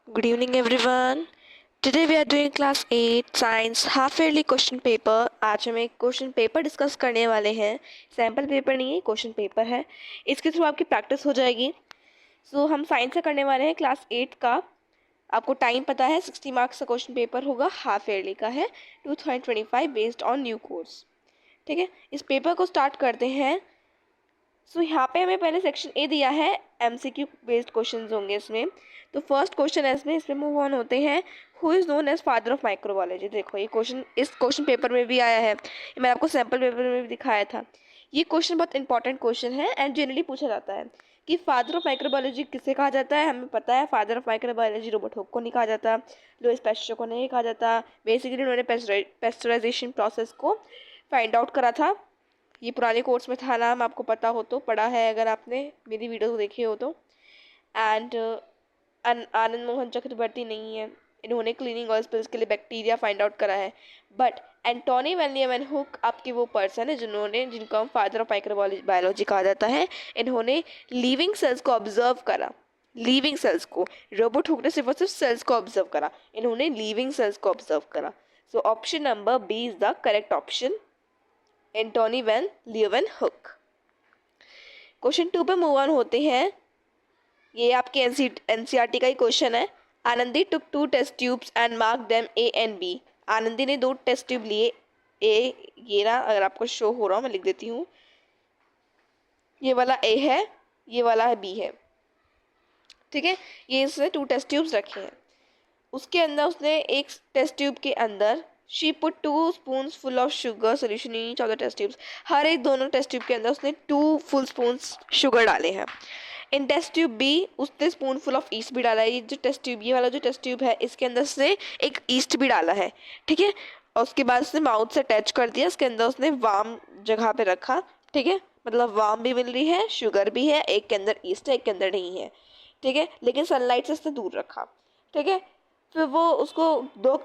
Good evening everyone. Today we are doing class 8 science half yearly question paper. आज हम एक question paper discuss करने वाले हैं. सैम्पल पेपर नहीं है, क्वेश्चन पेपर है. इसके थ्रू आपकी प्रैक्टिस हो जाएगी. हम साइंस से करने वाले हैं क्लास 8 का. आपको टाइम पता है 60 मार्क्स का क्वेश्चन पेपर होगा, हाफ ईयरली का है 2025 बेस्ड ऑन न्यू कोर्स. ठीक है, इस पेपर को स्टार्ट करते हैं. यहाँ पे हमें पहले सेक्शन ए दिया है, एमसीक्यू बेस्ड क्वेश्चंस होंगे इसमें. तो फर्स्ट क्वेश्चन है इसमें मूव ऑन होते हैं. Who is known as father of microbiology. देखो ये क्वेश्चन इस क्वेश्चन पेपर में भी आया है, ये मैंने आपको सैम्पल पेपर में भी दिखाया था. ये क्वेश्चन बहुत इंपॉर्टेंट क्वेश्चन है एंड जनरली पूछा जाता है कि फादर ऑफ माइक्रोबायोलॉजी किसे कहा जाता है. हमें पता है father of microbiology Robert Hooke को नहीं कहा जाता, लुईस पैस्चर को नहीं कहा जाता. बेसिकली उन्होंने पेस्चराइजेशन प्रोसेस को फाइंड आउट करा था. ये पुराने कोर्स में था, नाम आपको पता हो तो पढ़ा है अगर आपने मेरी वीडियो देखी हो तो. एंड आनंद मोहन चक्रवर्ती नहीं है, इन्होंने क्लीनिंग ऑयल स्पिल्स के लिए बैक्टीरिया फाइंड आउट करा है. बट एंटोनी वैन लीएवेन हुक आपके वो पर्सन है जिनको हम फादर ऑफ माइक्रोबायोलॉजी कहा जाता है. इन्होंने लिविंग सेल्स को ऑब्जर्व करा, लिविंग सेल्स को. रॉबर्ट हुक ने सिर्फ और सिर्फ सेल्स को ऑब्जर्व करा, इन्होंने लिविंग सेल्स को ऑब्जर्व करा. So option number B is the correct option, Antonie van Leeuwenhoek. Question 2 पे मूव ऑन होते हैं. ये आपके एनसीईआरटी का ही क्वेश्चन है. Anandi took 2 test tubes and mark them A and B. Anandi ने 2 टेस्ट ट्यूब लिए. ए ये ना, अगर आपको शो हो रहा हो मैं लिख देती हूँ. ये वाला ए है, ये वाला है बी है. ठीक है, ये इसने 2 टेस्ट ट्यूब्स रखे हैं. उसके अंदर उसने एक टेस्ट ट्यूब के अंदर she put 2 spoons full of sugar solution in each of the test tubes. हर एक दोनों टेस्ट ट्यूब के अंदर उसने 2 फुल स्पून्स शुगर डाले हैं. इन टेस्ट ट्यूब बी उसने स्पून फुल ऑफ ईस्ट भी डाला है. ये जो टेस्ट ट्यूब, ये वाला जो टेस्ट ट्यूब है, इसके अंदर उसने एक ईस्ट भी डाला है. ठीक है, और उसके बाद उसने माउथ से अटैच कर दिया. इसके अंदर उसने वार्म जगह पे रखा. ठीक है, मतलब वार्म भी मिल रही है, शुगर भी है, एक के अंदर ईस्ट है, एक के अंदर नहीं है. ठीक है, लेकिन सनलाइट से उसने दूर रखा. ठीक है, फिर वो उसको 2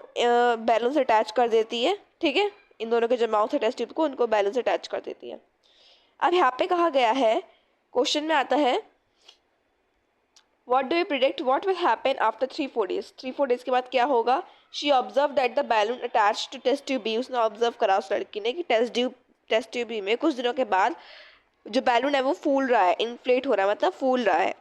बैलून से अटैच कर देती है. ठीक है, इन दोनों के जो माउथ है टेस्ट ट्यूब को, उनको बैलून से अटैच कर देती है. अब यहाँ पे कहा गया है, क्वेश्चन में आता है What do you predict what will happen after 3-4 days? 3-4 days के बाद क्या होगा? She observed that the balloon attached to test tube B. उसने ऑब्जर्व करा उस लड़की ने कि टेस्ट ट्यूब बी में कुछ दिनों के बाद जो बैलून है वो फूल रहा है, इन्फ्लेट हो रहा है, मतलब फूल रहा है.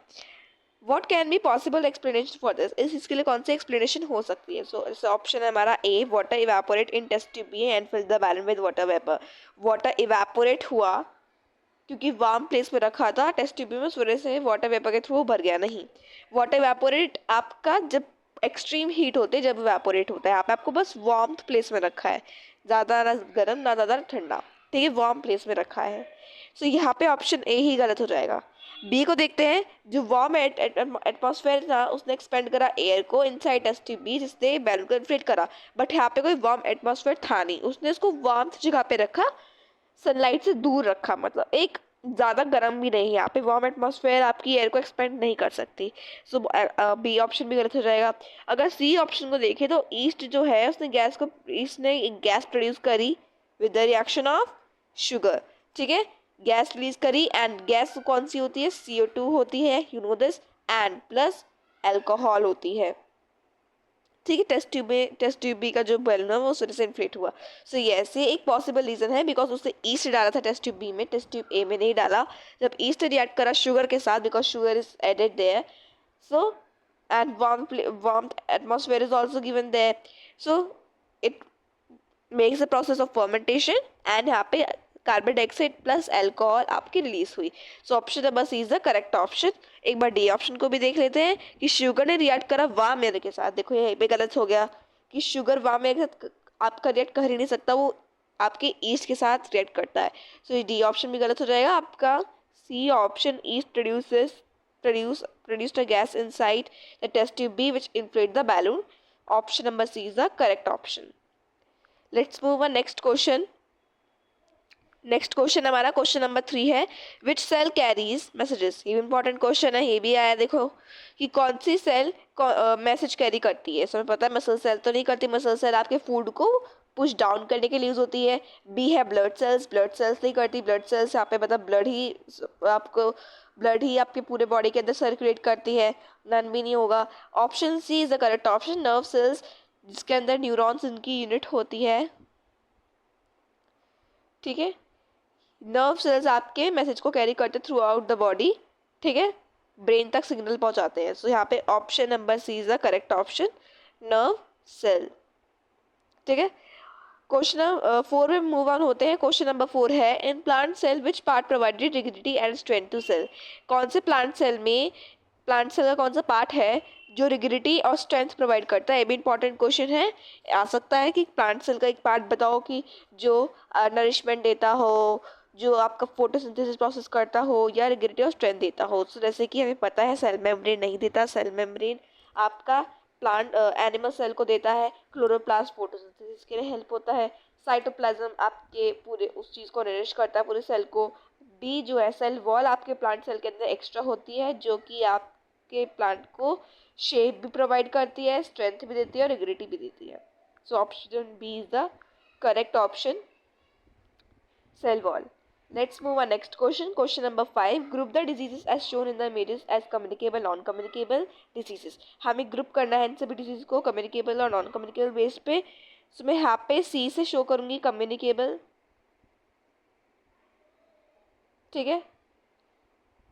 What can be possible explanation for this? इसके लिए कौन सी एक्सप्लेनेशन हो सकती है? सो ऑप्शन है हमारा A, water evaporate in test tube B and fill the balloon with water vapour. Water evaporate हुआ क्योंकि वार्म प्लेस में रखा था टेस्ट ट्यूब में, सूर्य से वाटर वेपर के थ्रू भर गया. नहीं, वाटर इवेपोरेट आपका जब एक्सट्रीम हीट होते है, जब इवेपोरेट होता है. यहाँ पे आपको बस वार्म प्लेस में रखा है, ज़्यादा ना गर्म ना ज़्यादा ठंडा. ठीक है, वार्म प्लेस में रखा है. सो यहाँ पे ऑप्शन ए ही गलत हो जाएगा. बी को देखते हैं. जो वार्म एटमॉस्फेयर था उसने एक्सपेंड करा एयर को इनसाइड टेस्ट ट्यूब बी, जिसने बैलून को इन्फ्लेट करा. बट यहाँ पे कोई वार्म एटमॉस्फेयर था नहीं, उसने उसको वार्म जगह पे रखा, सनलाइट से दूर रखा, मतलब एक ज़्यादा गर्म भी नहीं. यहाँ पे वार्म एटमॉस्फेयर आपकी एयर को एक्सपेंड नहीं कर सकती. सो बी ऑप्शन भी गलत हो जाएगा. अगर सी ऑप्शन को देखें तो ईस्ट जो है उसने ईस्ट ने एक गैस प्रोड्यूस करी with the reaction of sugar. ठीक है, गैस रिलीज करी एंड गैस कौन सी होती है? CO2 होती है, you know this. And plus alcohol होती है. ठीक है, टेस्ट ट्यूब बी का जो बैलून है वो सूर्य से इन्फ्लेट हुआ. सो यस, ये एक पॉसिबल रीज़न है बिकॉज उसने ईस्ट डाला था टेस्ट ट्यूब बी में, टेस्ट ट्यूब ए में नहीं डाला. जब ईस्ट रिएक्ट करा शुगर के साथ, because sugar is added there. So and warm atmosphere is also given there. So it makes the process of fermentation and यहाँ पे कार्बन डाइऑक्साइड प्लस एल्कोहल आपकी रिलीज हुई. So option number C is the correct option. एक बार D option को भी देख लेते हैं कि शुगर ने रिएक्ट करा वार्म एयर के साथ. देखो यहीं पे गलत हो गया कि शुगर वार्म एयर के साथ आपका रिएक्ट कर ही नहीं सकता, वो आपके ईस्ट के साथ रिएक्ट करता है. सो डी ऑप्शन भी गलत हो जाएगा आपका. C option, yeast produced a gas inside the test tube B which inflated the balloon. Option number C is the correct option. Let's move on next question. Next question हमारा question number 3 है. विच cell carries messages. ये भी important question है, ये भी आया. देखो कि कौन सी सेल मैसेज कैरी करती है. समझ पता है, मसल सेल तो नहीं करती. मसल सेल आपके फूड को पुश डाउन करने के लिए यूज होती है. बी है ब्लड सेल्स. ब्लड सेल्स नहीं करती. ब्लड सेल्स यहाँ पे मतलब ब्लड ही आपको ब्लड ही आपके पूरे बॉडी के अंदर सर्कुलेट करती है, नन भी नहीं होगा। Option C is the correct option, nerve cells, जिसके अंदर न्यूरॉन्स इनकी यूनिट होती है। ठीक है, नर्व सेल्स आपके मैसेज को कैरी करते थ्रू आउट द बॉडी, ठीक है, ब्रेन तक सिग्नल पहुंचाते हैं। सो यहाँ पे option number C is the correct option, nerve cell. ठीक है, क्वेश्चन 4 में मूव ऑन होते हैं। क्वेश्चन नंबर 4 है, in plant cell which part provided rigidity and strength to cell. कौन से प्लांट सेल में, प्लांट सेल का कौन सा पार्ट है जो रिजिडिटी और स्ट्रेंथ प्रोवाइड करता है। ये भी इंपॉर्टेंट क्वेश्चन है, आ सकता है कि प्लांट सेल का एक पार्ट बताओ कि जो नरिशमेंट देता हो, जो आपका फोटोसिंथेसिस प्रोसेस करता हो, या रिजिडिटी और स्ट्रेंथ देता हो। तो जैसे कि हमें पता है सेल मेम्ब्रेन नहीं देता, सेल मेम्ब्रेन आपका प्लांट एनिमल सेल को देता है, क्लोरोप्लास्ट फोटोसिंथेसिस के लिए हेल्प होता है, साइटोप्लाज्म आपके पूरे उस चीज़ को नरिश करता है पूरे सेल को। डी जो है सेल वॉल आपके प्लांट सेल के अंदर एक्स्ट्रा होती है, जो कि आपके प्लांट को शेप भी प्रोवाइड करती है, स्ट्रेंथ भी देती है और रिजिडिटी भी देती है। So option B is the correct option, cell wall. Let's move on next question. Question number 5. Group the diseases as shown in the images as communicable, non-communicable diseases. हमें ग्रुप करना है इन सभी डिजीज को communicable और non communicable base पे। सो मैं यहाँ पे सी से शो करूँगी कम्युनिकेबल, ठीक है,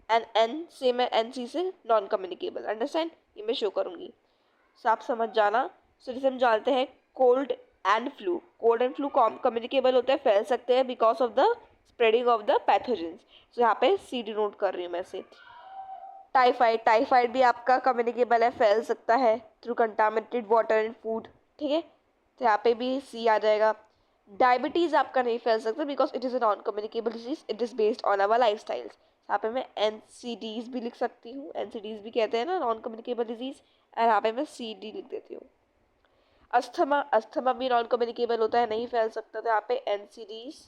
एंड एन से मैं एन सी से नॉन कम्युनिकेबल, अंडरस्टैंड, ये मैं शो करूँगी। सो आप समझ जाना। सो जैसे हम जानते हैं cold and flu, cold and flu communicable होते हैं, फैल सकते हैं because of the spreading of the pathogens. So यहाँ पे सी डी नोट कर रही हूँ मैं से। टाइफाइड, टाइफाइड भी आपका कम्युनिकेबल है, फैल सकता है through contaminated water and food, ठीक है, तो यहाँ पे भी सी आ जाएगा। डायबिटीज़ आपका नहीं फैल सकता because it is a non communicable disease, it is based on our life styles. यहाँ पे मैं NCDs भी लिख सकती हूँ, NCDs भी कहते हैं ना नॉन कम्युनिकेबल डिजीज, और यहाँ पे मैं CD लिख देती हूँ। अस्थमा, अस्थमा भी नॉन कम्युनिकेबल होता है, नहीं फैल सकता, तो यहाँ पे NCDs।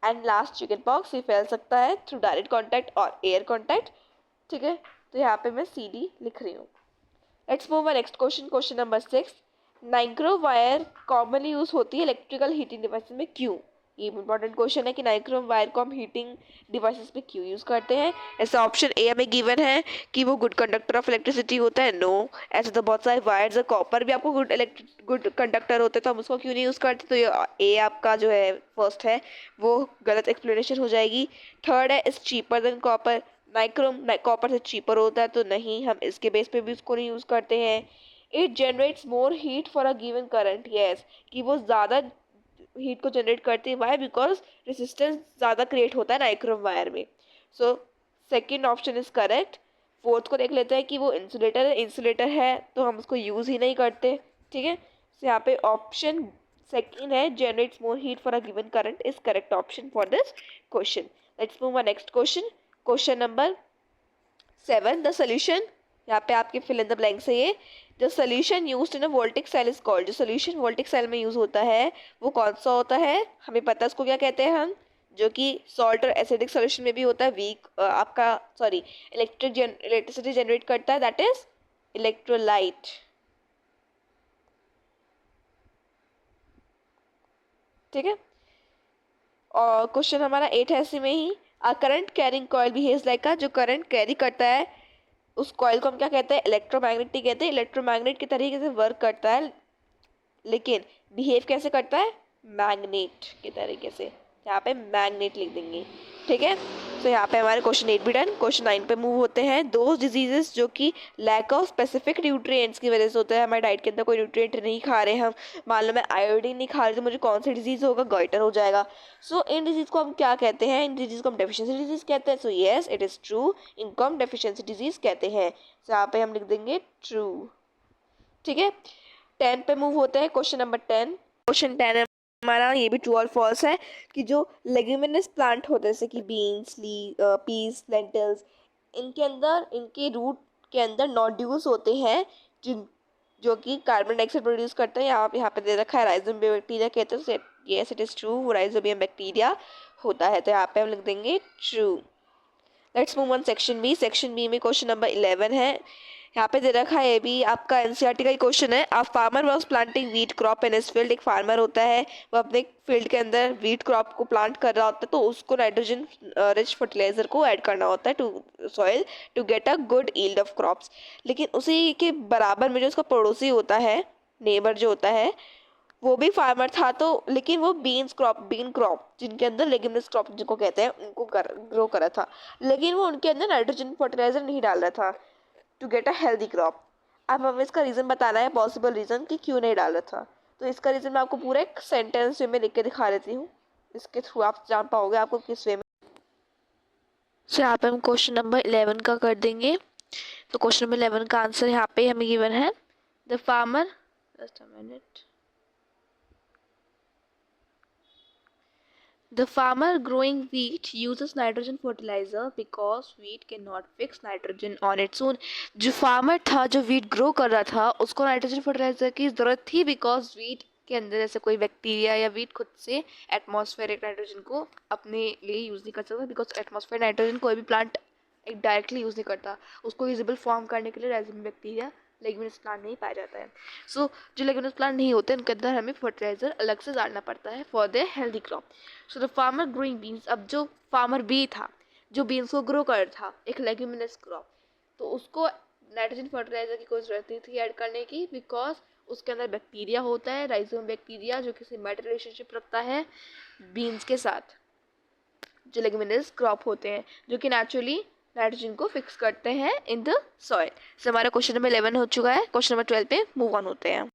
And last chicken pox, ये फैल सकता है थ्रू डायरेक्ट कॉन्टैक्ट और एयर कॉन्टैक्ट, ठीक है, तो यहाँ पे मैं CD लिख रही हूँ। Let's move on next question. Question number 6, nichrome wire commonly use होती है इलेक्ट्रिकल हीटिंग डिवाइसेस में, क्यों। ये इंपॉर्टेंट क्वेश्चन है कि नाइक्रो वायर को हम हीटिंग डिवाइसेस में क्यों यूज करते हैं। ऐसा ऑप्शन ए हमें गिवन है कि वो गुड कंडक्टर ऑफ इलेक्ट्रिसिटी होता है, नो। ऐसे तो बहुत सारे वायर्स है, कॉपर भी आपको गुड कंडक्टर होते हैं, तो हम उसको क्यों नहीं यूज करते, तो ये ए आपका जो है फर्स्ट है वो गलत एक्सप्लेनेशन हो जाएगी। थर्ड है is cheaper than copper, nichrome copper से चीपर होता है, तो नहीं, हम इसके बेस पे भी उसको नहीं यूज करते हैं। It generates more heat for a given current, yes, कि वो ज़्यादा हीट को जनरेट करती है, वाई, बिकॉज रेजिस्टेंस ज़्यादा क्रिएट होता है नाइक्रोम वायर में। So second option is correct. Fourth को देख लेते हैं कि वो इंसुलेटर है, इंसुलेटर है तो हम उसको यूज़ ही नहीं करते, ठीक है, तो यहाँ पे ऑप्शन सेकेंड है generates more heat for a given current is correct option for this question. Let's move on next question. Question number 7, the solution, यहाँ पे आपके फिल इन द ब्लैंक्स है ये। जो solution used in a voltaic cell is called, जो solution voltaic cell में use होता है वो कौन सा होता है, हमें पता है उसको क्या कहते हैं हम, जो कि सॉल्ट और एसिडिक सोल्यूशन में भी होता है, वीक आपका सॉरी इलेक्ट्रिसिटी जनरेट करता है, दैट इज इलेक्ट्रोलाइट, ठीक है। और क्वेश्चन हमारा 8 है इसी में ही, a current carrying coil behaves like a, जो करंट कैरी करता है उस कॉइल को हम क्या कहते हैं, इलेक्ट्रोमैग्नेटिक कहते हैं, इलेक्ट्रोमैग्नेट के तरीके से वर्क करता है, लेकिन बिहेव कैसे करता है, मैग्नेट के तरीके से, यहाँ पे मैग्नेट लिख देंगे, ठीक है। तो यहाँ पे हमारे क्वेश्चन 8 भी डन। क्वेश्चन 9 पे मूव होते हैं। दो डिजीजेस जो कि लैक ऑफ स्पेसिफिक न्यूट्रिएंट्स की वजह से होता है, हमारे डाइट के अंदर कोई न्यूट्रिएंट नहीं खा रहे हम, मान लो मैं आयोडीन नहीं खा रही तो मुझे कौन सी डिजीज होगा, गॉइटर हो जाएगा। सो इन डिजीज को हम क्या कहते हैं, इन डिजीज को हम डेफिशिएंसी डिजीज कहते हैं। So yes it is true, इनको हम डेफिशिएंसी डिजीज कहते हैं। सो यहाँ पे हम लिख देंगे ट्रू, ठीक है। 10 पे मूव होते हैं। क्वेश्चन नंबर 10, क्वेश्चन 10 हमारा ये भी ट्रू और फॉल्स है कि जो लेग्यूमिनस प्लांट होते हैं जैसे कि बीन्स, पीस, लेंटिल्स, इनके अंदर, इनके रूट के अंदर नोड्यूल्स होते हैं जिन जो कि कार्बन डाइऑक्साइड प्रोड्यूस करते हैं। यहाँ पे दे रखा है राइजोबियम बैक्टीरिया कहते हैं, yes it is true, rhizobium bacteria होता है, तो यहाँ पे हम लिख देंगे true. Let's move on section B. Section B में क्वेश्चन नंबर 11 है, यहाँ पे दे रखा है, ये भी आपका एनसीईआरटी का ही क्वेश्चन है। A farmer was planting wheat crop in his field. एक फार्मर होता है, वो अपने फील्ड के अंदर वीट क्रॉप को प्लांट कर रहा होता है, तो उसको नाइट्रोजन रिच फर्टिलाइजर को ऐड करना होता है to soil to get a good yield of crops. लेकिन उसी के बराबर में जो उसका पड़ोसी होता है, नेबर जो होता है, वो भी फार्मर था, तो लेकिन वो बीन क्रॉप जिनके अंदर लेग्यूमिनस क्रॉप जिनको कहते हैं, उनको ग्रो करा था, लेकिन वो उनके अंदर नाइट्रोजन फर्टिलाइजर नहीं डाल रहा था to get a healthy crop. अब हमें इसका रीज़न बताना है, पॉसिबल रीज़न कि क्यों नहीं डाल रहा था। तो इसका रीज़न मैं आपको पूरा एक सेंटेंस में लिख के दिखा देती हूँ, इसके थ्रू आप जान पाओगे आपको किस वे में। सो यहाँ पे हम क्वेश्चन नंबर 11 का कर देंगे। तो क्वेश्चन नंबर 11 का आंसर यहाँ पे हमें गिवन है, the farmer, just a minute, the farmer growing wheat uses nitrogen fertilizer because wheat cannot fix nitrogen on its own। जो फार्मर था, जो वीट ग्रो कर रहा था, उसको नाइट्रोजन फर्टिलाइजर की ज़रूरत थी बिकॉज वीट के अंदर जैसे कोई बैक्टीरिया या वीट खुद से एटमॉस्फेरिक नाइट्रोजन को अपने लिए यूज़ नहीं कर सकता, बिकॉज एटमॉस्फेयर नाइट्रोजन कोई भी प्लांट एक डायरेक्टली यूज़ नहीं करता। उसको विजिबल फॉर्म करने के लिए राइजिंग बैक्टीरिया लेग्यूमिनस प्लांट नहीं पाया जाता है। सो जो लेग्यूमिनस प्लांट नहीं होते उनके अंदर हमें फर्टिलाइजर अलग से डालना पड़ता है for the healthy crop. So the farmer growing beans, अब जो फार्मर बी था, जो बीन्स को ग्रो कर था, एक लेग्यूमिनस क्रॉप, तो उसको नाइट्रोजन फर्टिलाइजर की कोई ज़रूरत नहीं थी ऐड करने की, बिकॉज उसके अंदर बैक्टीरिया होता है, राइजोम बैक्टीरिया, जो कि सिम्बायोटिक रिलेशनशिप रखता है बीन्स के साथ, जो लेग्यूमिनस क्रॉप होते हैं, जो कि नेचुरली नाइट्रोजन को फिक्स करते हैं इन द सॉइल। सो हमारा क्वेश्चन नंबर 11 हो चुका है। क्वेश्चन नंबर 12 पे मूव ऑन होते हैं।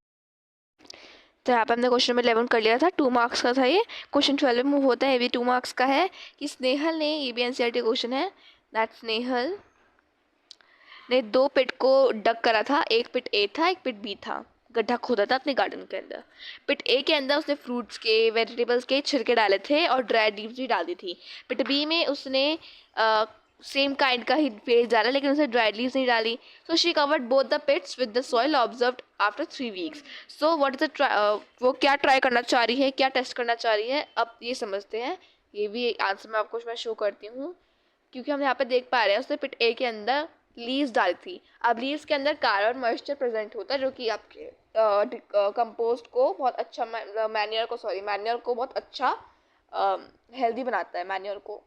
तो यहाँ पे हमने क्वेश्चन नंबर 11 कर लिया था, 2 मार्क्स का था ये। क्वेश्चन 12 में मूव होता है, ये भी 2 मार्क्स का है, कि स्नेहल ने, ये भी एनसीईआरटी क्वेश्चन है, दैट स्नेहल ने 2 पिट को डग करा था। एक पिट ए था, एक पिट बी था, गड्ढा खोदा था अपने गार्डन के अंदर। पिट ए के अंदर उसने फ्रूट्स के, वेजिटेबल्स के छिलके डाले थे और ड्राई लीव्स भी डाली थी। पिट बी में उसने सेम काइंड का ही पेज डाला, लेकिन उसने ड्राई लीव्स नहीं डाली। So she covered both the pits with the soil observed after 3 weeks. So what is the वो क्या ट्राई करना चाह रही है, क्या टेस्ट करना चाह रही है, अब ये समझते हैं। ये भी आंसर मैं आपको शो करती हूँ, क्योंकि हम यहाँ पे देख पा रहे हैं उसने पिट ए के अंदर लीव्स डाली थी। अब लीव्स के अंदर कार्बन मॉइस्चर प्रेजेंट होता है, जो कि आपके कंपोस्ट को बहुत अच्छा, मैन्योर को बहुत अच्छा हेल्दी बनाता है, मैन्योर को,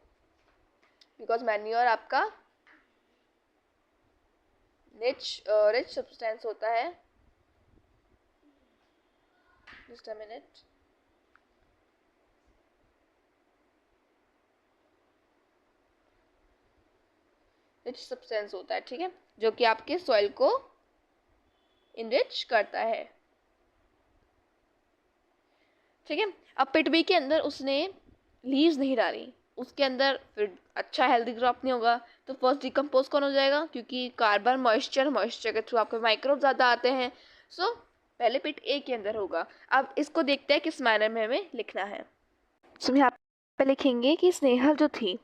बिकॉज मैन्योर आपका रिच सब्सटेंस होता है। Just a minute, rich substance होता है, ठीक है, जो कि आपके सॉइल को इनरिच करता है, ठीक है। अब पिट बी के अंदर उसने लीव्स नहीं डाली, उसके अंदर फिर अच्छा हेल्दी क्रॉप नहीं होगा, तो फर्स्ट डिकम्पोज कौन हो जाएगा, क्योंकि कार्बन मॉइस्चर के थ्रू आपके माइक्रोब ज़्यादा आते हैं। सो पहले पिट ए के अंदर होगा। अब इसको देखते हैं किस मैनर में हमें लिखना है। सो यहाँ पे लिखेंगे कि स्नेहल जो थी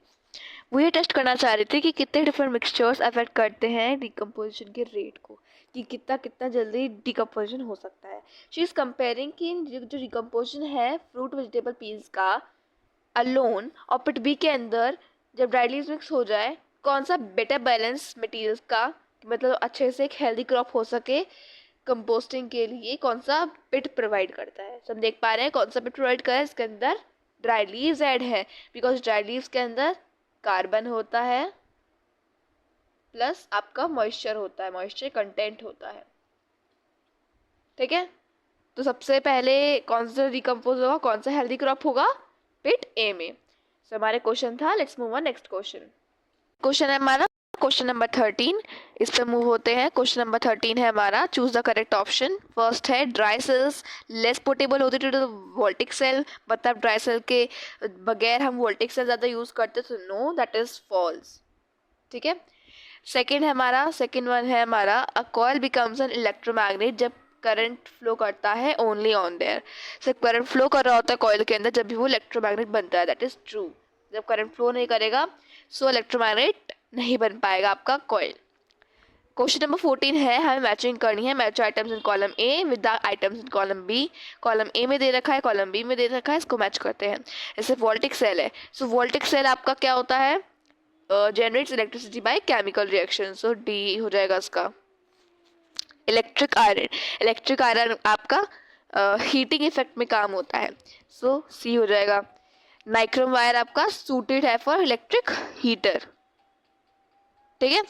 वो ये टेस्ट करना चाह रही थी कि कितने डिफरेंट मिक्सचर्स अफेक्ट करते हैं डिकम्पोजिशन के रेट को, कि कितना कितना जल्दी डिकम्पोजिशन हो सकता है। शी इज़ कंपेयरिंग कि जो डिकम्पोजिशन है फ्रूट वेजिटेबल पील्स का अलोन और पिट बी के अंदर जब ड्राई लीव्स मिक्स हो जाए, कौन सा बेटर बैलेंस मटेरियल्स का, मतलब अच्छे से एक हेल्दी क्रॉप हो सके कंपोस्टिंग के लिए, कौन सा पिट प्रोवाइड करता है। तो हम देख पा रहे हैं कौन सा पिट प्रोवाइड कर रहा है, इसके अंदर ड्राई लीव्स ऐड है, बिकॉज ड्राई लीव्स के अंदर कार्बन होता है प्लस आपका मॉइस्चर होता है, मॉइस्चर कंटेंट होता है, ठीक है। तो सबसे पहले कौन सा डिकम्पोज होगा, कौन सा हेल्दी क्रॉप होगा, पिट ए में। तो हमारे क्वेश्चन था, let's move on next question. Question है हमारा क्वेश्चन नंबर 13, इस पर मूव होते हैं। क्वेश्चन नंबर 13 है हमारा, choose the correct option. First है ड्राई सेल्स लेस पोर्टेबल होते टू द वोल्टिक सेल, मतलब ड्राई सेल के बगैर हम वोल्टिक सेल ज़्यादा यूज़ करते, तो नो, दैट इज़ फॉल्स, ठीक है। सेकेंड वन है हमारा, a coil becomes N electromagnet जब करंट फ्लो करता है ओनली ऑन देयर। सिर्फ करंट फ्लो कर रहा होता है कॉइल के अंदर जब भी वो इलेक्ट्रोमैग्नेट बनता है, दैट इज़ ट्रू। जब करंट फ्लो नहीं करेगा सो इलेक्ट्रोमैग्नेट नहीं बन पाएगा आपका कॉइल। क्वेश्चन नंबर 14 है, हमें मैचिंग करनी है, match items in column A with the items in column B. Column A में दे रखा है, कॉलम बी में दे रखा है, इसको मैच करते हैं। जैसे वोल्टिक सेल है, सो वोल्टिक सेल आपका क्या होता है, generates electricity by chemical reaction, so D हो जाएगा इसका। इलेक्ट्रिक आयरन आपका हीटिंग इफेक्ट में काम होता है, सो सी हो जाएगा। नाइक्रोम वायर आपका सूटेड है फॉर इलेक्ट्रिक हीटर, ठीक है।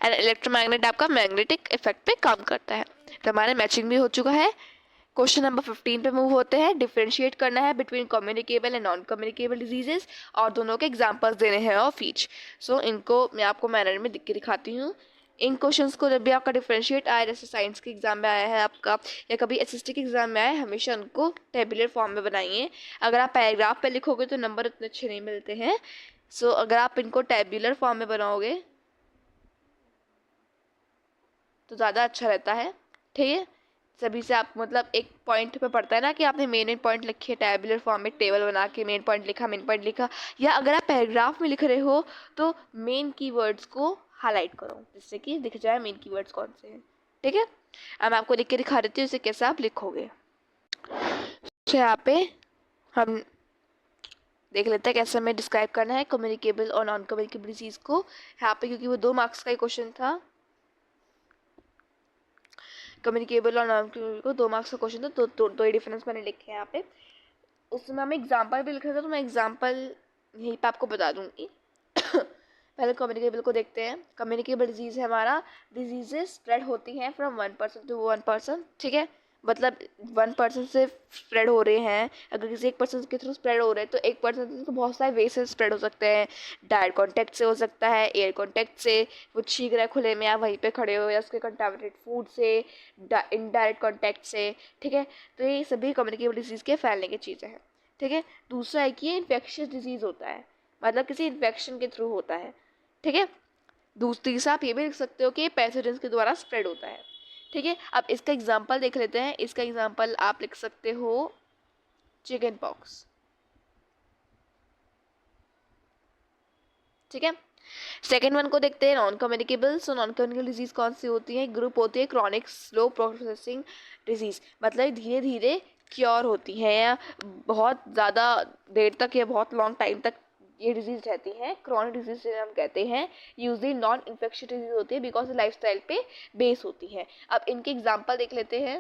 एंड इलेक्ट्रोमैग्नेट आपका मैग्नेटिक इफेक्ट पे काम करता है। तो हमारे मैचिंग भी हो चुका है। क्वेश्चन नंबर 15 पे मूव होते हैं। डिफरेंशिएट करना है between communicable and non communicable diseases और दोनों के एग्जांपल्स देने हैं ऑफ ईच। सो इनको मैं आपको मैनर में लिख के दिखाती हूँ। इन क्वेश्चंस को जब भी आपका डिफरेंशिएट आया, जैसे साइंस के एग्जाम में आया है आपका, या कभी एसएसटी के एग्जाम में आया है, हमेशा उनको टेबुलर फॉर्म में बनाइए। अगर आप पैराग्राफ पे लिखोगे तो नंबर उतने अच्छे नहीं मिलते हैं। सो अगर आप इनको टेबुलर फॉर्म में बनाओगे तो ज़्यादा अच्छा रहता है, ठीक है। सभी से आप मतलब एक पॉइंट पे पड़ता है ना कि आपने मेन पॉइंट लिखे, टैबुलर फॉर्म में टेबल बना के मेन पॉइंट लिखा, या अगर आप पैराग्राफ में लिख रहे हो तो मेन कीवर्ड्स को हाईलाइट करो जिससे कि दिख जाए मेन कीवर्ड्स कौन से हैं, ठीक है। अब मैं आपको लिख के दिखा देती हूँ इसे कैसे आप लिखोगे। तो यहाँ पे हम देख लेते हैं कैसे हमें डिस्क्राइब करना है कम्युनिकेबल और नॉन कम्युनिकेबल डिजीज को। यहाँ पे क्योंकि वो 2 मार्क्स का ही क्वेश्चन था, कम्युनिकेबल और नॉन कम्युनिकेबल को 2 मार्क्स का क्वेश्चन था, तो दो ही डिफरेंस मैंने लिखे हैं यहाँ पे। उसमें हमें एग्जाम्पल भी लिख रहा था, तो मैं एग्जाम्पल यहीं पे आपको बता दूंगी। पहले कम्युनिकेबल को देखते हैं। कम्युनिकेबल डिजीज़ है हमारा, डिजीजेज स्प्रेड होती हैं फ्रॉम 1 पर्सन टू 1 पर्सन, ठीक है। मतलब 1 पर्सन से स्प्रेड हो रहे हैं, अगर किसी एक पर्सन के थ्रू स्प्रेड हो रहे हैं तो एक पर्सन से तो बहुत सारे वे से स्प्रेड हो सकते हैं। डायरेक्ट कॉन्टैक्ट से हो सकता है, एयर कॉन्टैक्ट से, वो छींक रहा है खुले में, आप वहीं पे खड़े हो, या उसके कंटामिनेटेड फूड से, इनडायरेक्ट कॉन्टैक्ट से, ठीक है। तो ये सभी कम्युनिकेबल डिजीज़ के फैलने की चीज़ें हैं, ठीक है। दूसरा है कि ये इन्फेक्शियस डिजीज़ होता है, मतलब किसी इन्फेक्शन के थ्रू होता है, ठीक है। दूसरी से आप ये भी लिख सकते हो कि पैथोजेंस के द्वारा स्प्रेड होता है, ठीक है। अब इसका एग्जांपल देख लेते हैं। इसका एग्जांपल आप लिख सकते हो चिकन पॉक्स, ठीक है। सेकेंड वन को देखते हैं, non communicable. So non communicable disease कौन सी होती है? ग्रुप होती है क्रॉनिक स्लो प्रोसेसिंग डिजीज, मतलब धीरे धीरे क्योर होती है या बहुत ज़्यादा देर तक या बहुत लॉन्ग टाइम तक ये डिजीज रहती है। क्रॉनिक डिजीज जिसे हम कहते हैं, यूजली नॉन इन्फेक्शियस डिजीज होती है बिकॉज लाइफस्टाइल पे बेस होती है। अब इनके एग्जाम्पल देख लेते हैं,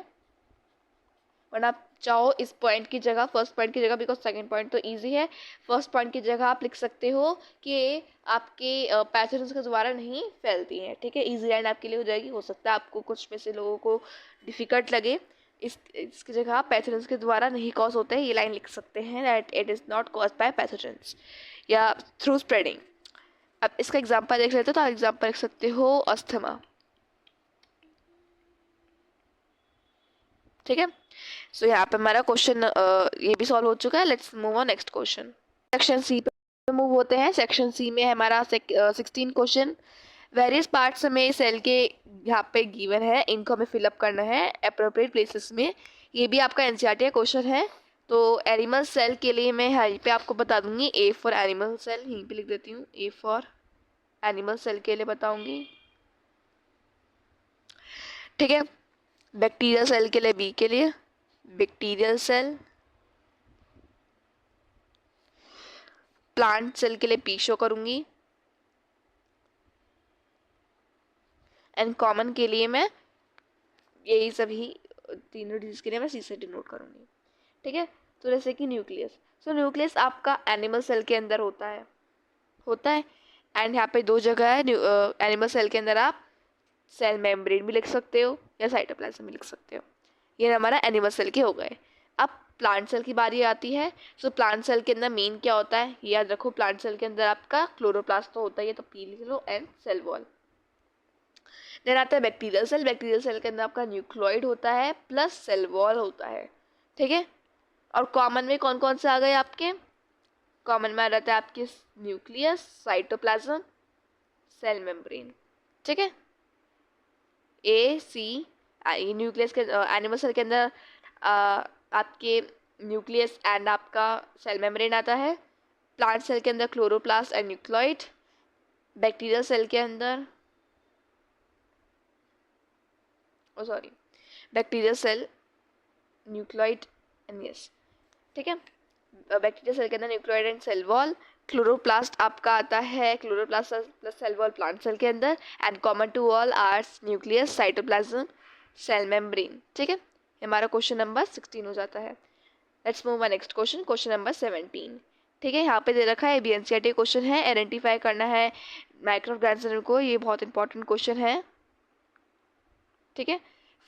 वरना आप चाहो इस पॉइंट की जगह फर्स्ट पॉइंट की जगह, बिकॉज सेकंड पॉइंट तो इजी है, फर्स्ट पॉइंट की जगह आप लिख सकते हो कि आपके पैथोजेंस के द्वारा नहीं फैलती हैं, ठीक है। इजी लाइन आपके लिए हो जाएगी। हो सकता है आपको कुछ में से लोगों को डिफिकल्ट लगे, इसकी जगह आप पैथोजेंस के द्वारा नहीं कॉज होते हैं, ये लाइन लिख सकते हैं, that it is not cause by pathogens या थ्रू स्प्रेडिंग। अब इसका एग्जाम्पल देख लेते हो, तो एग्जाम्पल लिख सकते हो अस्थमा, ठीक है। सो यहाँ पे हमारा क्वेश्चन ये भी सॉल्व हो चुका है। Let's move on next question. Section C पे मूव होते हैं। सेक्शन सी में हमारा 16 क्वेश्चन। वेरियस पार्ट्स में सेल के यहाँ पे गिवन है, इनको हमें फिलअप करना है अप्रोप्रिएट प्लेसेस में। ये भी आपका एनसीईआरटी का क्वेश्चन है। तो एनिमल सेल के लिए मैं यहीं पे आपको बता दूंगी, ए फॉर एनिमल सेल यहीं पे लिख देती हूँ, ए फॉर एनिमल सेल के लिए बताऊंगी, ठीक है। बैक्टीरियल सेल के लिए बी के लिए बैक्टीरियल सेल, प्लांट सेल के लिए पी शो करूंगी, एंड कॉमन के लिए मैं यही सभी तीनों डिजीज के लिए मैं सी से डिनोट करूंगी, ठीक है। तो जैसे कि न्यूक्लियस, सो न्यूक्लियस आपका एनिमल सेल के अंदर होता है एंड यहाँ पे 2 जगह है। एनिमल सेल के अंदर आप सेल मेम्ब्रेन भी लिख सकते हो या साइटोप्लाज्म भी लिख सकते हो। ये हमारा एनिमल सेल के हो गए। अब प्लांट सेल की बारी आती है। सो प्लांट सेल के अंदर मेन क्या होता है, याद रखो, प्लांट सेल के अंदर आपका क्लोरोप्लास्ट तो होता ही है, तो पी लिख लो, एंड सेल वॉल। देन आता है बैक्टीरियल सेल। बैक्टीरियल सेल के अंदर आपका न्यूक्लियोइड होता है प्लस सेल वॉल होता है, ठीक है। और कॉमन में कौन कौन से आ गए आपके? कॉमन में आ जाता है आपके न्यूक्लियस, साइटोप्लाज्म, सेल मेम्ब्रेन, ठीक है। ए सी न्यूक्लियस के एनिमल सेल के अंदर आपके न्यूक्लियस एंड आपका सेल मेम्ब्रेन आता है। प्लांट सेल के अंदर chloroplast and nucleoid. Bacterial cell के अंदर bacterial cell, nucleoid and yes, ठीक है। बैक्टीरियल सेल के अंदर nucleoid and cell wall. Chloroplast आपका आता है, chloroplast plus cell wall plant cell के अंदर, and common to all are nucleus, cytoplasm cell membrane. ठीक है, हमारा क्वेश्चन नंबर 16 हो जाता है। Let's move next question, question number 17। ठीक है, यहाँ पे दे रखा है BNCERT क्वेश्चन है, आइडेंटिफाई करना है माइक्रो ऑर्गेनिज्म को। ये बहुत इंपॉर्टेंट क्वेश्चन है। ठीक है,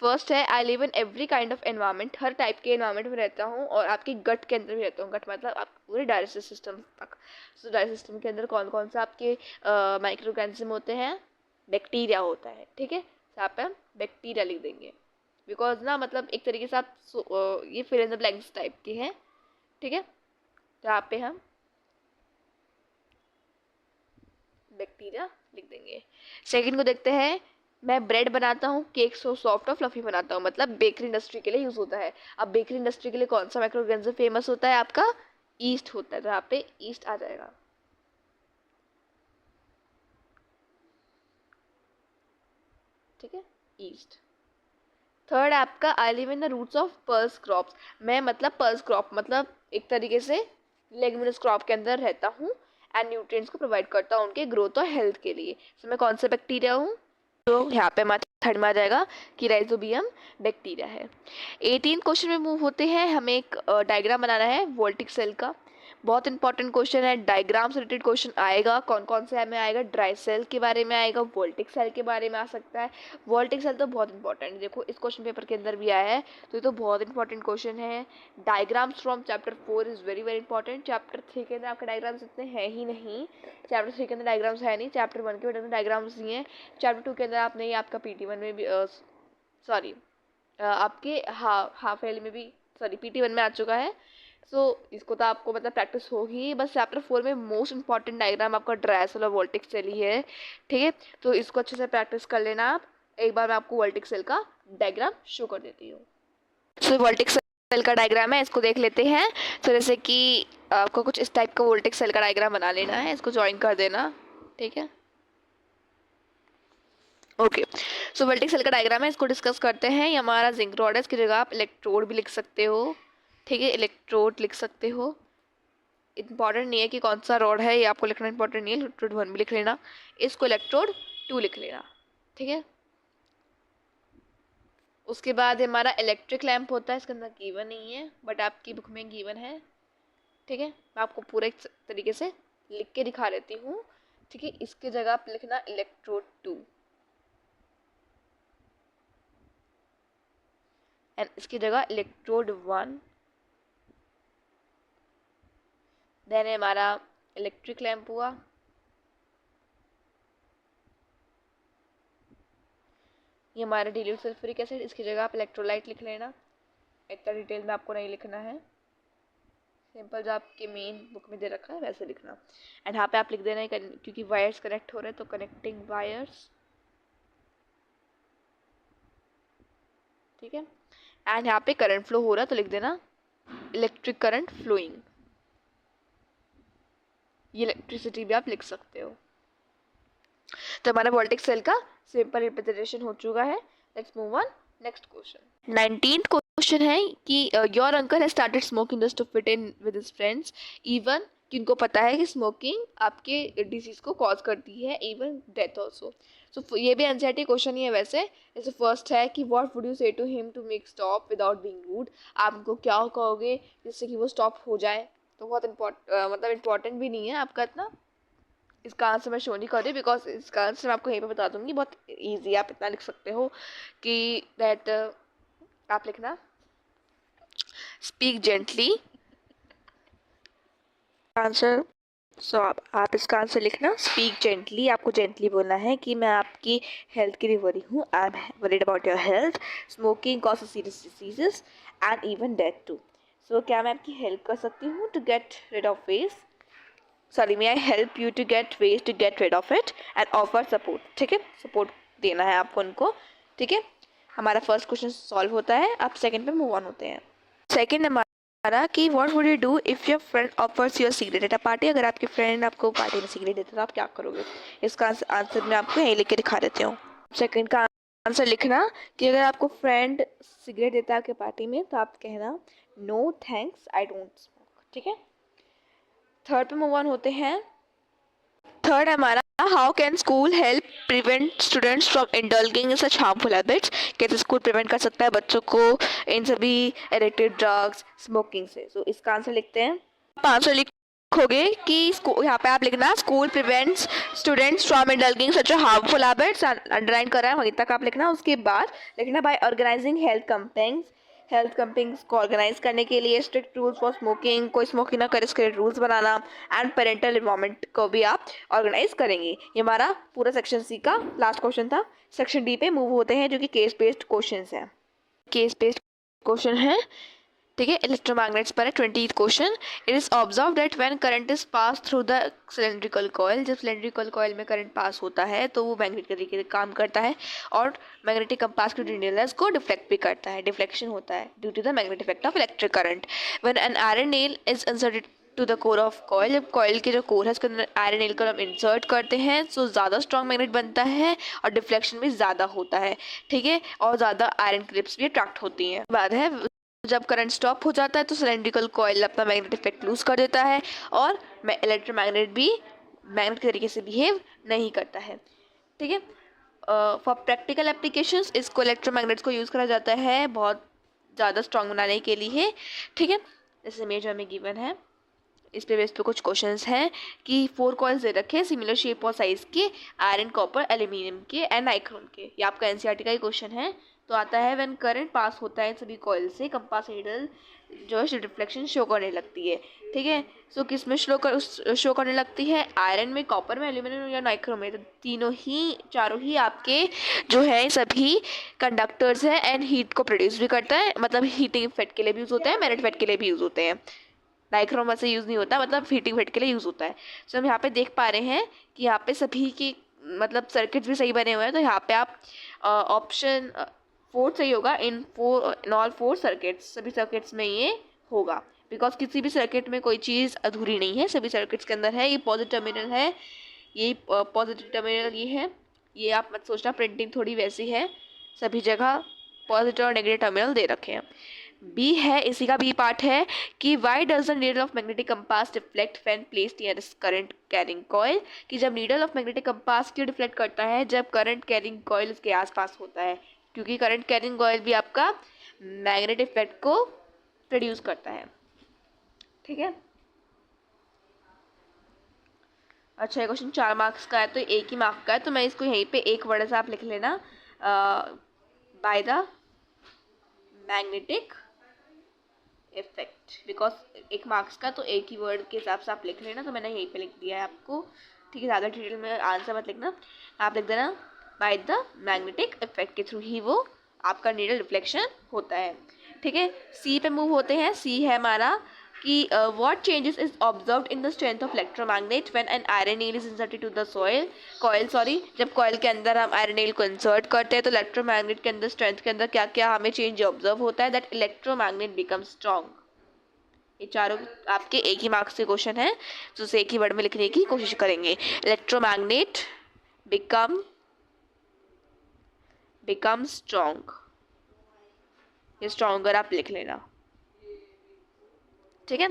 फर्स्ट है आई live in every kind of environment, her type के एनवायरनमेंट में रहता हूँ और आपके गट के अंदर भी रहता हूँ। गट मतलब आप पूरे डाइजेस्टिव सिस्टम तक। तो डाइजेस्टिव सिस्टम के अंदर कौन कौन सा आपके माइक्रो ऑर्गेनिज्म होते हैं? बैक्टीरिया होता है। ठीक है, तो यहाँ पे हम बैक्टीरिया लिख देंगे, बिकॉज ना मतलब एक तरीके से आप ये fill in the blanks type के हैं। ठीक है, तो यहाँ पे हम बैक्टीरिया लिख देंगे। सेकंड को देखते हैं, मैं ब्रेड बनाता हूँ, केक सो सॉफ्ट और फ्लफी बनाता हूँ, मतलब बेकरी इंडस्ट्री के लिए यूज होता है। अब बेकरी इंडस्ट्री के लिए कौन सा माइक्रो ऑर्गेनिज्म फेमस होता है? आपका ईस्ट होता है, तो यहाँ पे ईस्ट आ जाएगा। ठीक है, ईस्ट। थर्ड आपका I live in the roots of pulse crops, मैं मतलब पर्ल्स क्रॉप मतलब एक तरीके से लेग्यूमिनस क्रॉप के अंदर रहता हूँ एंड न्यूट्रिएंट्स को प्रोवाइड करता हूँ उनके ग्रोथ और हेल्थ के लिए। तो मैं कौन सा बैक्टीरिया हूँ? तो यहाँ पे हमारे थर्ड में आ जाएगा कि राइजोबियम बैक्टीरिया है। 18 क्वेश्चन में मूव होते हैं, हमें एक डायग्राम बनाना है वोल्टिक सेल का। बहुत इंपॉर्टेंट क्वेश्चन है, डायग्राम से रिलेटेड क्वेश्चन आएगा। कौन कौन से में आएगा? ड्राई सेल के बारे में आएगा, वोल्टिक सेल के बारे में आ सकता है। वोल्टिक सेल तो बहुत इंपॉर्टेंट है, देखो इस क्वेश्चन पेपर के अंदर भी आया है, तो ये तो बहुत इंपॉर्टेंट क्वेश्चन है। Diagrams from chapter 4 is very very important. Chapter 3 के अंदर आपके डायग्राम्स इतने हैं ही नहीं, चैप्टर 3 के अंदर डायग्राम्स है नहीं, चैप्टर 1 के अंदर डायग्राम्स नहीं है, चैप्टर 2 के अंदर आप नहीं, आपका PT1 में भी सॉरी आपके हाफ ईयरली में भी, सॉरी PT1 में आ चुका है। सो इसको तो आपको मतलब प्रैक्टिस होगी। बस चैप्टर 4 में मोस्ट इंपॉर्टेंट डायग्राम आपका ड्राई सेल और वोल्टिक सेल ही है। ठीक है, तो इसको अच्छे से प्रैक्टिस कर लेना आप। एक बार मैं आपको वोल्टिक सेल का डायग्राम शो कर देती हूँ। सो वोल्टिक सेल का डायग्राम है, इसको देख लेते हैं। तो जैसे कि आपको कुछ इस टाइप का वोल्टिक सेल का डायग्राम बना लेना है, इसको ज्वाइन कर देना। ठीक है, ओके। सो वोल्टिक सेल का डायग्राम है, इसको डिस्कस करते हैं। ये हमारा जिंक रॉड है, इसकी जगह आप इलेक्ट्रोड भी लिख सकते हो। ठीक है, इलेक्ट्रोड लिख सकते हो। इंपॉर्टेंट नहीं है कि कौन सा रॉड है, ये आपको लिखना इंपॉर्टेंट नहीं है, इलेक्ट्रोड 1 भी लिख लेना, इसको इलेक्ट्रोड 2 लिख लेना। ठीक है, उसके बाद हमारा इलेक्ट्रिक लैंप होता है, इसके अंदर गिवन नहीं है बट आपकी बुक में गिवन है। ठीक है, मैं आपको पूरे एक तरीके से लिख के दिखा देती हूँ। ठीक है, इसकी जगह आप लिखना इलेक्ट्रोड 2 एंड इसकी जगह इलेक्ट्रोड 1। देन हमारा इलेक्ट्रिक लैंप हुआ, ये हमारा डिल्यूट सल्फ्यूरिक एसिड, इसकी जगह आप इलेक्ट्रोलाइट लिख लेना। इतना डिटेल में आपको नहीं लिखना है, सिंपल जो आपके मेन बुक में दे रखा है वैसे लिखना। एंड यहाँ पे आप लिख देना क्योंकि वायर्स कनेक्ट हो रहे हैं तो कनेक्टिंग वायर्स। ठीक है, एंड यहाँ पे करंट फ्लो हो रहा है तो लिख देना इलेक्ट्रिक करंट फ्लोइंग। ये इलेक्ट्रिसिटी भी आप लिख सकते हो। तो हमारा वोल्टिक सेल का सिंपल रिप्रेजेंटेशन हो चुका है। Let's move on next question. 19th question है कि your uncle has started smoking just to fit in with his friends, even कि उनको पता है कि स्मोकिंग आपके डिजीज को कॉज करती है, इवन डेथ ऑल्सो। सो ये भी एनसीईआरटी क्वेश्चन ही है वैसे। जैसे फर्स्ट है कि what would you say to him to make stop without being rude, आप उनको क्या कहोगे जिससे कि वो स्टॉप हो जाए। तो बहुत मतलब इम्पॉर्टेंट भी नहीं है आपका इतना, इसका आंसर मैं शो नहीं कर रही बिकॉज इसका आंसर मैं आपको यहीं पे बता दूंगी, बहुत इजी। आप इतना लिख सकते हो कि दैट आप लिखना स्पीक जेंटली आंसर। सो आप इसका आंसर लिखना स्पीक जेंटली, आपको जेंटली बोलना है कि मैं आपकी हेल्थ के लिए वरी हूँ, I am worried about your health, smoking cause serious diseases and even death too. So क्या मैं आपकी हेल्प कर सकती हूँ to get rid of waste, sorry may I help you to get waste to get rid of it and offer support. ठीक है, support देना है आपको उनको। ठीक है, हमारा फर्स्ट क्वेश्चन सॉल्व होता है। अब सेकंड पे मूव ऑन होते हैं। सेकंड हमारा कि what would you do if your friend offers your cigarette at a party, अगर आपके फ्रेंड आपको पार्टी में सिगरेट देते तो आप क्या करोगे। इसका आंसर मैं आपको यहीं लिख के दिखा देती हूँ। सेकंड का आंसर लिखना कि अगर आपको फ्रेंड सिगरेट देता है आपके पार्टी में तो आप कहना no thanks I don't smoke. ठीक है, थर्ड पे मूव ऑन होते हैं। थर्ड हमारा how can school help prevent students from indulging in such harmful habits? कैसे स्कूल प्रिवेंट कर सकता है बच्चों को इन सभी एडिक्टेड ड्रग्स स्मोकिंग से? तो इसका आंसर लिखते हैं। आप आंसर लिखोगे कि यहाँ पे आप लिखना school prevents students from indulging such harmful habits, underline कर रहा है वहीं तक आप लिखना। उसके बाद लिखना बाय ऑर्गेनाइजिंग हेल्थ कैंपेन्स को ऑर्गेनाइज करने के लिए, स्ट्रिक्ट रूल्स फॉर स्मोकिंग, कोई स्मोकिंग ना करे इसके rules banana, and parental involvement को भी आप ऑर्गेनाइज करेंगे। ये हमारा पूरा सेक्शन सी का लास्ट क्वेश्चन था। सेक्शन डी पे मूव होते हैं जो कि केस बेस्ड क्वेश्चन है। केस बेस्ड क्वेश्चन है, ठीक है। इलेक्ट्रोमैग्नेट्स पर है 20th question. It is observe that when current is pass through the cylindrical coil, जब सिलेंड्रिकल कॉइल में करंट पास होता है तो वो मैग्नेटिक तरीके से काम करता है और मैग्नेटिक कंपास के नीडल्स को डिफ्लेक्ट भी करता है, डिफ्लेक्शन होता है due to the magnetic effect of electric current. When an iron nail is inserted to the core of coil, जब कॉइल के जो कोर है उसके अंदर आयरन नेल को हम इंसर्ट करते हैं तो ज़्यादा स्ट्रॉन्ग मैग्नेट बनता है और डिफ्लेक्शन भी ज़्यादा होता है, ठीक है, और ज़्यादा आयरन क्लिप्स भी अट्रैक्ट होती हैं। बाद है जब करंट स्टॉप हो जाता है तो सिलेंड्रिकल कॉइल अपना मैग्नेटिक इफेक्ट लूज कर देता है और इलेक्ट्रोमैग्नेट भी मैग्नेट के तरीके से बिहेव नहीं करता है, ठीक है। फॉर प्रैक्टिकल एप्लीकेशंस इसको इलेक्ट्रोमैग्नेट्स को यूज़ करा जाता है बहुत ज़्यादा स्ट्रॉन्ग बनाने के लिए, ठीक है। जैसे इमेज हमें गिवन है, इस पे बेस पे कुछ क्वेश्चंस हैं कि 4 कॉइल्स दे रखे हैं सिमिलर शेप और साइज के, आयरन, कॉपर, एल्यूमिनियम के एंड नाइक्रोम के। ये आपका एनसीईआरटी का ही क्वेश्चन है। तो आता है व्हेन करंट पास होता है सभी कॉइल से, कंपास नीडल जो है रिफ्लेक्शन शो करने लगती है, ठीक है। सो किस में शो करने लगती है? आयरन में, कॉपर में, एल्यूमिनियम या नाइक्रोम में। तो तीनों ही चारों ही आपके जो है सभी कंडक्टर्स हैं एंड हीट को प्रोड्यूस भी करता है, मतलब हीटिंग इफेक्ट के लिए भी यूज़ होते हैं, मैग्नेटिक इफेक्ट के लिए भी यूज़ होते हैं। नाइक्रोम वैसे यूज़ नहीं होता, मतलब हीटिंग इफेक्ट के लिए यूज़ होता है। सो हम यहाँ पे देख पा रहे हैं कि यहाँ पे सभी की मतलब सर्किट्स भी सही बने हुए हैं। तो यहाँ पे आप ऑप्शन 4 सही होगा, इन ऑल 4 सर्किट्स, सभी सर्किट्स में ये होगा, बिकॉज किसी भी सर्किट में कोई चीज़ अधूरी नहीं है, सभी सर्किट्स के अंदर है। ये पॉजिटिव टर्मिनल है, ये पॉजिटिव टर्मिनल ये है, ये आप मत सोचना प्रिंटिंग थोड़ी वैसी है, सभी जगह पॉजिटिव और नेगेटिव टर्मिनल दे रखे हैं। बी है, इसी का बी पार्ट है कि why does the needle of magnetic compass deflect when placed near current carrying coil, कि जब नीडल ऑफ मैग्नेटिक कंपास क्यों डिफ्लेक्ट करता है जब करंट कैरिंग कॉइल उसके आसपास होता है? क्योंकि करंट कैरिंग कॉइल भी आपका मैग्नेटिक इफेक्ट को प्रोड्यूस करता है, ठीक है। अच्छा, ये क्वेश्चन 4 मार्क्स का है तो एक ही मार्क का है, तो मैं इसको यहीं पे एक वर्ड से आप लिख लेना, by the magnetic effect, because एक मार्क्स का तो एक ही वर्ड के हिसाब से आप लिख लेना, तो मैंने यहीं पे लिख दिया है आपको, ठीक है। ज़्यादा डिटेल में आंसर मत लिखना, आप लिख देना बाय द मैग्नेटिक इफेक्ट के थ्रू ही वो आपका नीडल रिफ्लेक्शन होता है, ठीक है। सी पे मूव होते हैं। सी है हमारा कि what changes is observed in the strength of electromagnet when an iron nail is inserted to the coil, जब कॉइल के अंदर हम आयरन नेल को इंसर्ट करते हैं तो इलेक्ट्रोमैग्नेट के अंदर स्ट्रेंथ के अंदर क्या क्या हमें चेंज ऑब्जर्व होता है? That electromagnet become strong. ये चारों आपके एक ही मार्क्स के क्वेश्चन है, तो उसे एक ही वर्ड में लिखने की कोशिश करेंगे। इलेक्ट्रोमैग्नेट बिकम स्ट्रॉन्ग, ये स्ट्रॉन्गर आप लिख लेना, ठीक है।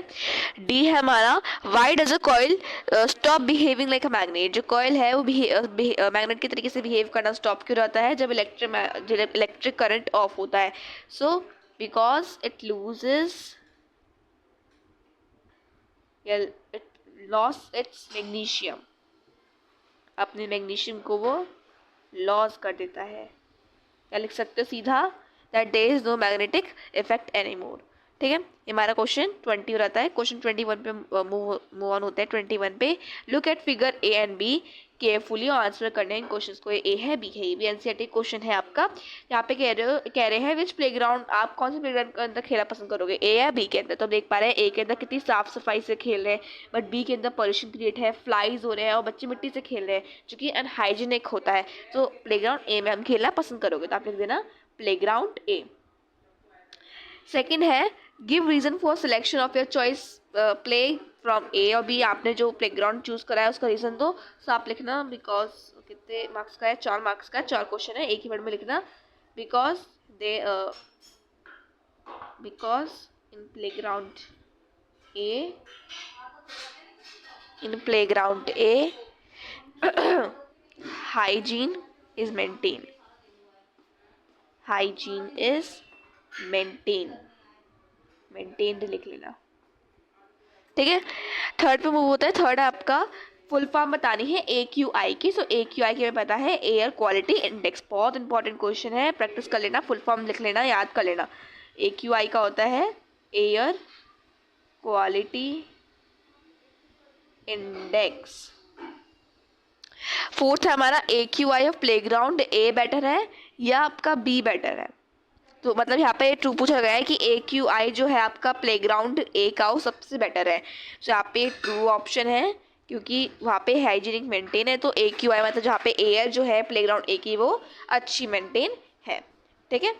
डी है हमारा, why does a coil stop behaving like a magnet, जो कॉइल है वो मैग्नेट के तरीके से बिहेव करना स्टॉप क्यों रहता है जब इलेक्ट्रिक करंट ऑफ होता है? So because it loses it loss it's magnesium, अपने मैग्नीशियम को वो लॉस कर देता है, या लिख सकते हो सीधा that there is no magnetic effect any more, ठीक है। ये हमारा क्वेश्चन 20 हो रहता है। क्वेश्चन 21 पे मूव ऑन होते हैं। 21 पे look at figure A and be carefully और आंसर करने हैं इन क्वेश्चंस को। ए है, बी है, ये भी एनसीईआरटी क्वेश्चन है आपका। यहाँ पे कह रहे हैं विच प्लेग्राउंड, आप कौन से प्लेग्राउंड के अंदर खेलना पसंद करोगे, ए या बी के अंदर? तो देख पा रहे हैं ए के अंदर कितनी साफ सफाई से खेल रहे हैं, बट बी के अंदर पॉल्यूशन क्रिएट है, फ्लाइज हो रहे हैं और बच्चे मिट्टी से खेल रहे हैं जो कि अनहाइजीनिक होता है। तो प्लेग्राउंड ए में हम खेलना पसंद करोगे, तो आप लिख देना प्लेग्राउंड ए। सेकेंड है give reason for selection of your choice play from A और बी, आपने जो प्लेग्राउंड चूज करा है उसका रीजन दो। सो आप लिखना बिकॉज, कितने मार्क्स का है? 4 मार्क्स का, 4 क्वेश्चन है, एक ही वर्ड में लिखना। Because in playground A hygiene is maintained. Hygiene is maintained. maintained लिख लेना, ठीक है। थर्ड पे मूव होता है। थर्ड आपका फुल फॉर्म बतानी है AQI की। सो AQI की हमें पता है एयर क्वालिटी इंडेक्स, बहुत इंपॉर्टेंट क्वेश्चन है, प्रैक्टिस कर लेना, फुल फॉर्म लिख लेना, याद कर लेना। AQI का होता है एयर क्वालिटी इंडेक्स। फोर्थ है हमारा AQI of playground, A better है या आपका B बेटर है। तो मतलब यहाँ पे ट्रू पूछा गया है कि AQI जो है आपका प्लेग्राउंड A का वो सबसे बेटर है। तो यहाँ पे ट्रू ऑप्शन है क्योंकि वहाँ पे हाइजीनिक मेंटेन है। तो AQI मतलब जहाँ पे एयर जो है प्लेग्राउंड A की वो अच्छी मेंटेन है, ठीक है।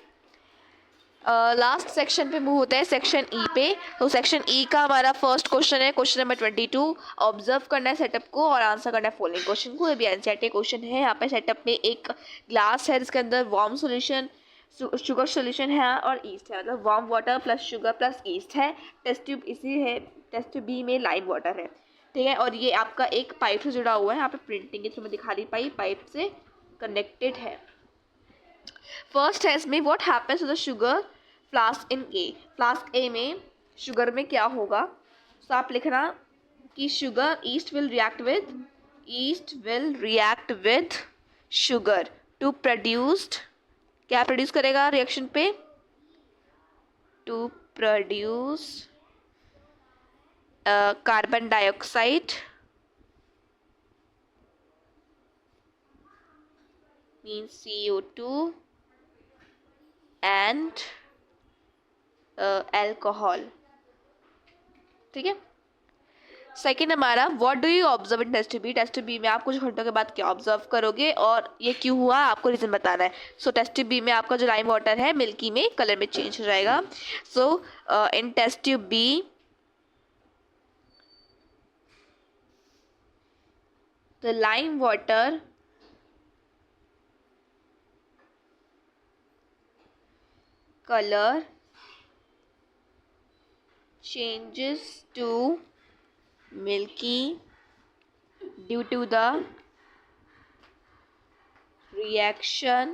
लास्ट सेक्शन पे मूव होता है सेक्शन ई पे। तो सेक्शन ई का हमारा फर्स्ट क्वेश्चन है क्वेश्चन नंबर 22। ऑब्जर्व करना है सेटअप को और आंसर करना है फॉलोइंग क्वेश्चन को। ये भी एनसीईआरटी क्वेश्चन है। यहाँ पे सेटअप में एक ग्लास है जिसके अंदर वार्म सॉल्यूशन, शुगर सॉल्यूशन है और ईस्ट है, मतलब warm water plus sugar plus east है। टेस्ट ट्यूब इसी है, टेस्ट ट्यूब बी में लाइम वाटर है, ठीक है। और ये आपका एक पाइप से जुड़ा हुआ है, यहाँ पे प्रिंटिंग इसमें दिखा रही पाई पाइप से कनेक्टेड है। फर्स्ट है इसमें what happens to the sugar flask in A. Flask A में शुगर में क्या होगा। तो आप लिखना कि sugar yeast will react with sugar to produced, क्या प्रोड्यूस करेगा रिएक्शन पे, to produce carbon dioxide means CO2 and alcohol, ठीक है। सेकेंड हमारा what do you observe in test B. Test B में आप कुछ घंटों के बाद क्या ऑब्जर्व करोगे और ये क्यों हुआ आपको रीजन बताना है। सो टेस्ट बी में आपका जो लाइम वाटर है मिल्की में कलर में चेंज हो जाएगा। So in test B the lime water color changes to milky due to the reaction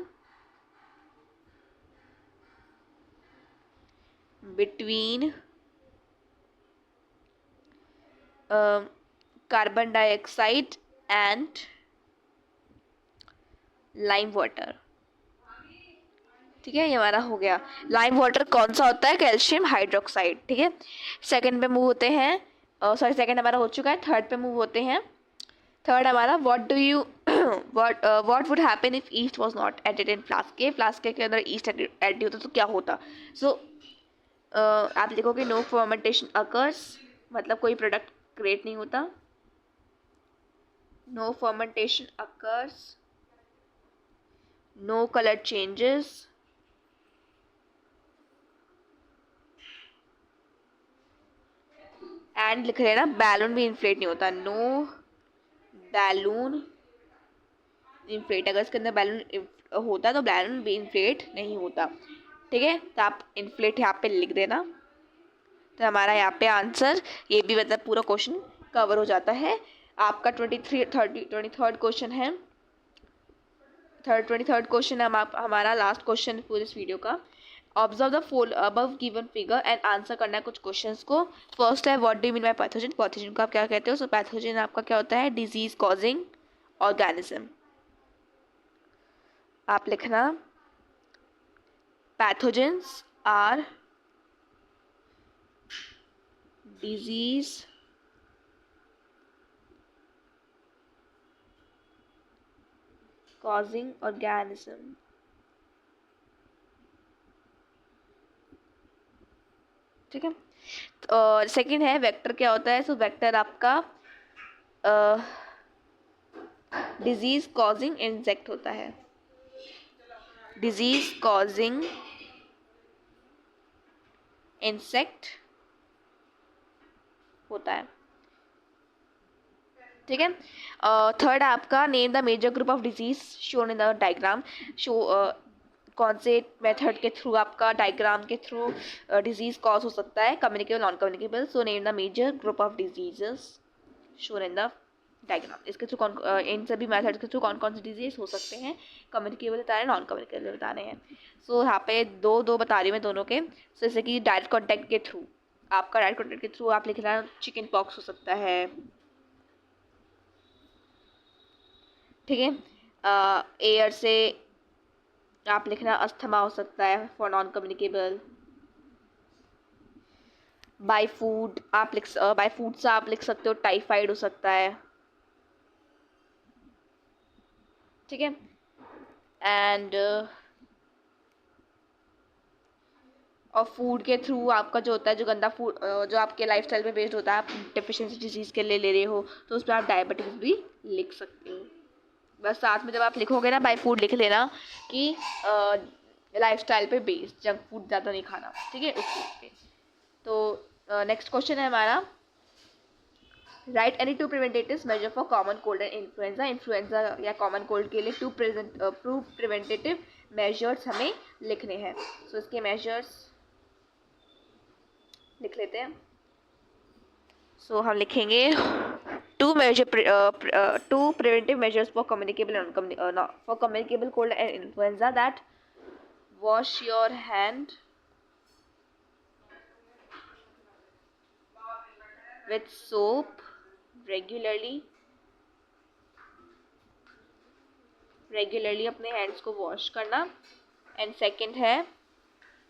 between carbon dioxide and lime water, ठीक है। ये हमारा हो गया। लाइम वाटर कौन सा होता है, कैल्शियम हाइड्रोक्साइड, ठीक है। सेकंड पे मूव होते हैं, सॉरी सेकंड हमारा हो चुका है। थर्ड पे मूव होते हैं। थर्ड हमारा what do you what would happen if yeast was not added in flask A. Flask के अंदर ईस्ट ऐड होता तो क्या होता। सो आप लिखोगे नो फर्मेंटेशन अकर्स, मतलब कोई प्रोडक्ट क्रिएट नहीं होता। No fermentation occurs, no colour changes, and लिख रहे हैं ना बैलून भी इन्फ्लेट नहीं होता। नो बैलून इन्फ्लेट, अगर इसके अंदर बैलून होता तो बैलून भी इन्फ्लेट नहीं होता, ठीक है। तो आप इन्फ्लेट यहाँ पे लिख देना। तो हमारा यहाँ पे आंसर ये भी मतलब पूरा क्वेश्चन कवर हो जाता है। आपका 23rd क्वेश्चन है, 23rd क्वेश्चन है हमारा लास्ट क्वेश्चन पूरे इस वीडियो का। Observe the fall above given figure and answer करना है कुछ क्वेश्चंस को। फर्स्ट है what do you mean by pathogen. Pathogen को आप क्या कहते हो। सो पैथोजन आपका क्या होता है, डिजीज कॉजिंग ऑर्गेनिज्म। आप लिखना pathogens are disease causing organism, ठीक है। और सेकंड है वेक्टर क्या होता है। सो वेक्टर आपका डिजीज कॉजिंग इंसेक्ट होता है, डिजीज कॉजिंग इंसेक्ट होता है, ठीक है। थर्ड आपका name the major group of disease shown in the diagram. Show कौन से मेथड के थ्रू आपका डायग्राम के थ्रू डिजीज कॉज हो सकता है, communicable non communicable. So name the major group of diseases shown in the diagram. इसके through इन सभी मेथड के थ्रू कौन कौन से डिजीज हो सकते हैं, कम्युनिकेबल बता रहे हैं, नॉन कम्युनिकेबल बता रहे हैं। सो यहाँ पे दो बता रही हूँ मैं दोनों के। सो जैसे कि डायरेक्ट कॉन्टैक्ट के थ्रू, आपका डायरेक्ट कॉन्टैक्ट के थ्रू आप लिखना चिकन पॉक्स हो सकता है, ठीक है। एयर से आप लिखना अस्थमा हो सकता है for non communicable. By food by food से आप लिख सकते हो टाइफाइड हो सकता है, ठीक है। एंड और फूड के थ्रू आपका जो होता है, जो गंदा फूड जो आपके लाइफस्टाइल पे बेस्ड होता है, आप डेफिशिएंसी डिजीज़ के लिए ले रहे हो तो उस पर आप डायबिटीज भी लिख सकते हो। बस साथ में जब आप लिखोगे ना बाय फूड लिख लेना कि लाइफस्टाइल पे बेस्ड, जंक फूड ज़्यादा नहीं खाना, ठीक है, उस चीज़ पे। तो नेक्स्ट क्वेश्चन है हमारा, write any two preventative measure for common cold and influenza. Influenza या कॉमन कोल्ड के लिए टू प्रिवेंटेटिव मेजर्स हमें लिखने हैं। सो इसके मेजर्स लिख लेते हैं। सो हम लिखेंगे two preventive measures for communicable cold and influenza, that wash your hand with soap regularly अपने हैंड्स को वॉश करना। एंड सेकंड है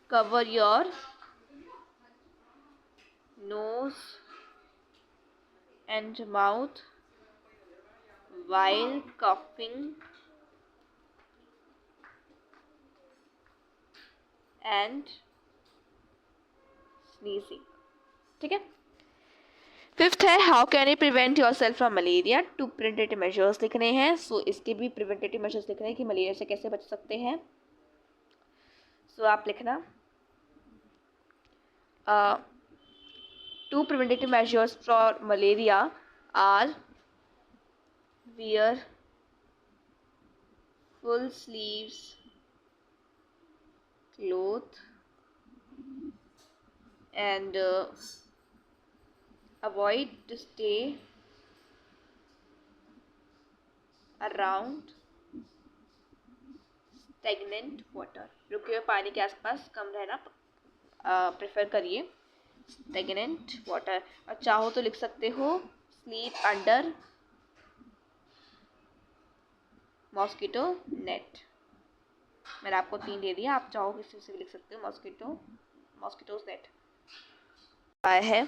cover your nose and mouth while coughing and sneezing, ठीक है। फिफ्थ है how can you prevent yourself from malaria. Two preventative measures लिखने हैं। सो इसके भी प्रिवेंटेटिव मेजर्स लिखने हैं कि मलेरिया से कैसे बच सकते हैं। सो आप लिखना two preventative measures for malaria are wear full sleeves cloth and avoid to stay around stagnant water। रुके हुए पानी के आसपास कम रहना प्रेफर करिए। stagnant water, और चाहो तो लिख सकते हो sleep under मॉस्किटो नेट। मैंने आपको 3 दे दिया, आप चाहो किसी से भी लिख सकते हो मॉस्किटोज नेट आया है।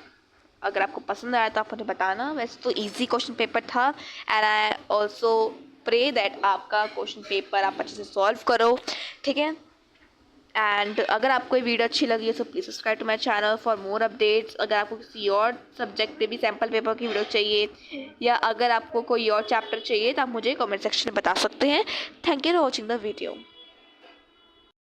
अगर आपको पसंद आया तो आप मुझे बताना। वैसे तो इजी क्वेश्चन पेपर था and I also pray that आपका क्वेश्चन पेपर आप अच्छे से सॉल्व करो, ठीक है। एंड अगर आपको ये वीडियो अच्छी लगी है तो please subscribe to my channel for more updates. अगर आपको किसी और सब्जेक्ट पे भी सैम्पल पेपर की वीडियो चाहिए या अगर आपको कोई और चैप्टर चाहिए तो आप मुझे कमेंट सेक्शन में बता सकते हैं। Thank you for watching the video.